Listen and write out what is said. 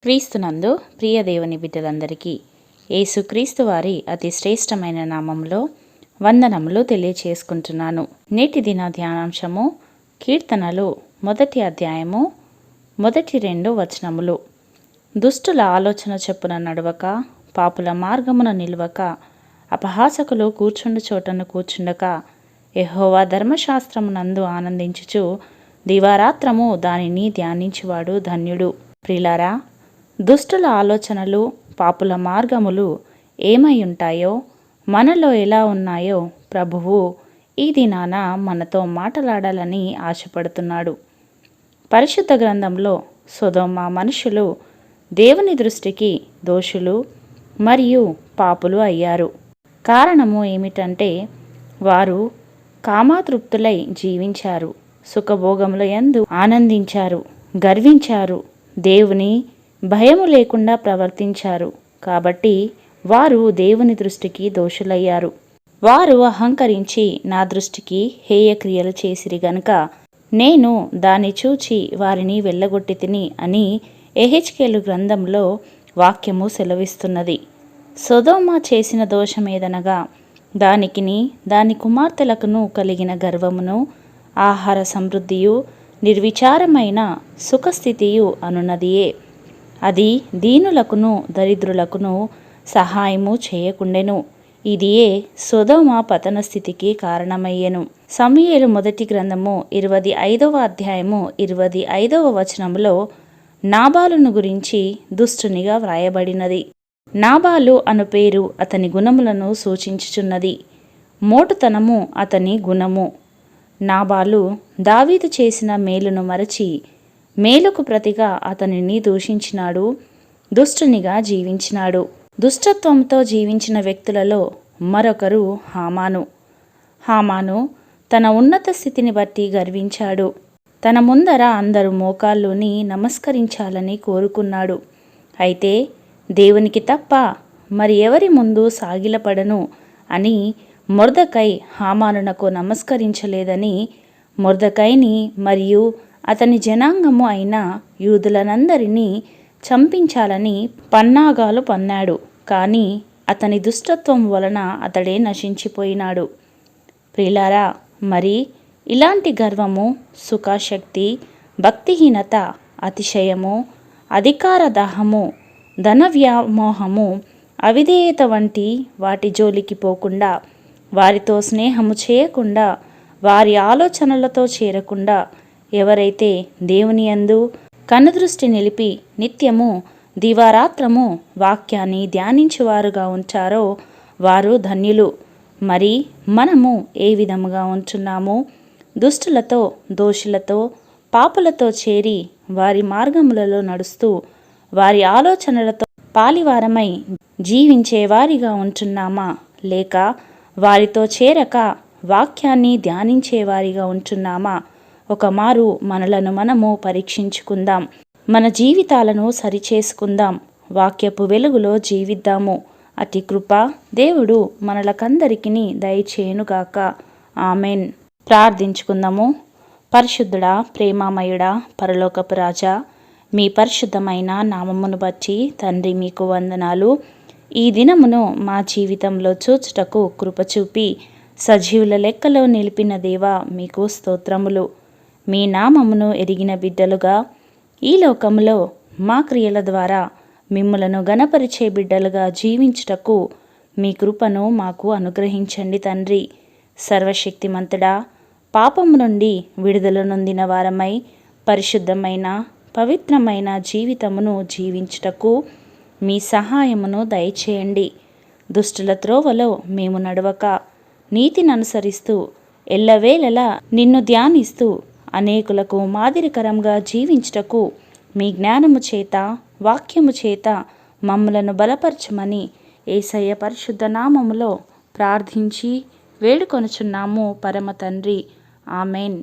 క్రీస్తునందు ప్రియ దేవుని బిడ్డలందరికీ యేసుక్రీస్తు వారి అతి శ్రేష్టమైన నామంలో వందనములు తెలియచేసుకుంటున్నాను. నేటి దిన ధ్యానాంశము కీర్తనలు 1వ అధ్యాయము 1-2 వచనములు. దుష్టుల ఆలోచన చొప్పున నడవక, పాపుల మార్గమున నిలువక, అపహాసకులు కూర్చుండు చోటను కూర్చుండక, యెహోవా ధర్మశాస్త్రమునందు ఆనందించుచు దివారాత్రము దానిని ధ్యానించువాడు ధన్యుడు. ప్రియులారా, దుష్టుల ఆలోచనలు, పాపుల మార్గములు ఏమై ఉంటాయో, మనలో ఎలా ఉన్నాయో ప్రభువు ఈ దినాన మనతో మాట్లాడాలని ఆశపడుతున్నాడు. పరిశుద్ధ గ్రంథంలో సొదొమ మనుషులు దేవుని దృష్టికి దోషులు మరియు పాపులు అయ్యారు. కారణము ఏమిటంటే వారు కామాతృప్తులై జీవించారు, సుఖభోగముల యందు ఆనందించారు, గర్వించారు, దేవుని భయము లేకుండా ప్రవర్తించారు. కాబట్టి వారు దేవుని దృష్టికి దోషులయ్యారు. వారు అహంకరించి నా దృష్టికి హేయక్రియలు చేసిరి గనుక నేను దాన్ని చూచి వారిని వెళ్ళగొట్టి తిని అని యెహెజ్కేలు గ్రంథంలో వాక్యము సెలవిస్తున్నది. సొదొమ చేసిన దోషమేదనగా దానికిని దాని కుమార్తెలకును కలిగిన గర్వమును, ఆహార సమృద్ధియు, నిర్విచారమైన సుఖస్థితియు అనున్నదియే. అది దీనులకును దరిద్రులకును సహాయము చేయకుండెను. ఇదియే సొదొమ పతన స్థితికి కారణమయ్యెను. సమూయేలు మొదటి గ్రంథము 25వ అధ్యాయము 25వ వచనములో నాబాలును గురించి దుష్టునిగా వ్రాయబడినది. నాబాలు అను పేరు అతని గుణములను సూచించుచున్నది. మోటుతనము అతని గుణము. నాబాలు దావీదు చేసిన మేలును మరచి మేలుకు ప్రతిగా అతనిని దూషించినాడు, దుష్టునిగా జీవించినాడు. దుష్టత్వంతో జీవించిన వ్యక్తులలో మరొకరు హామాను. హామాను తన ఉన్నత స్థితిని బట్టి గర్వించాడు. తన ముందర అందరూ మోకాళ్ళుని నమస్కరించాలని కోరుకున్నాడు. అయితే దేవునికి తప్ప మరి ఎవరి ముందు సాగిలపడను అని మొర్దెకై హామానునకు నమస్కరించలేదని మొర్దెకైని మరియు అతని జనాంగము అయిన యూదులనందరినీ చంపించాలని పన్నాగాలు పన్నాడు. కానీ అతని దుష్టత్వం వలన అతడే నశించిపోయినాడు. ప్రియులారా, మరి ఇలాంటి గర్వము, సుఖాశక్తి, భక్తిహీనత, అతిశయము, అధికార దాహము, ధన వ్యామోహము, అవిధేయత వంటి వాటి జోలికి పోకుండా, వారితో స్నేహము చేయకుండా, వారి ఆలోచనలతో చేరకుండా ఎవరైతే దేవుని యందు కనుదృష్టి నిలిపి నిత్యము దివారాత్రము వాక్యాన్ని ధ్యానించువారుగా ఉంటారో వారు ధన్యులు. మరి మనము ఏ విధముగా ఉంటున్నాము? దుష్టులతో, దోషులతో, పాపులతో చేరి వారి మార్గములలో నడుస్తూ వారి ఆలోచనలతో పాలివారమై జీవించే వారిగా ఉంటున్నామా? లేక వారితో చేరక వాక్యాన్ని ధ్యానించేవారిగా ఉంటున్నామా? ఒకమారు మనలను మనము పరీక్షించుకుందాం. మన జీవితాలను సరిచేసుకుందాం. వాక్యపు వెలుగులో జీవిద్దాము. అతి కృప దేవుడు మనలకందరికీ దయచేయునుగాక. ఆమెన్. ప్రార్థించుకుందాము. పరిశుద్ధుడా, ప్రేమామయుడా, పరలోకపు రాజా, మీ పరిశుద్ధమైన నామమును బట్టి తండ్రి మీకు వందనాలు. ఈ దినమును మా జీవితంలో చూచుటకు కృప చూపి సజీవుల లెక్కలో నిలిపిన దేవా మీకు స్తోత్రములు. మీ నామమును ఎరిగిన బిడ్డలుగా ఈ లోకములో మా క్రియల ద్వారా మిమ్ములను గణపరిచే బిడ్డలుగా జీవించుటకు మీ కృపను మాకు అనుగ్రహించండి తండ్రి. సర్వశక్తిమంతుడా, పాపము నుండి విడుదల నొందిన వారమై పరిశుద్ధమైన పవిత్రమైన జీవితమును జీవించుటకు మీ సహాయమును దయచేయండి. దుష్టుల త్రోవలో మేము నడవక నీతిని అనుసరిస్తూ ఎల్లవేళలా నిన్ను ధ్యానిస్తూ అనేకులకు మాదిరికరంగా జీవించుటకు మీ జ్ఞానము చేత, వాక్యము చేత మమ్మలను బలపరచమని యేసయ్య పరిశుద్ధ నామములో ప్రార్థించి వేడుకొనుచున్నాము పరమ తండ్రి. ఆమెన్.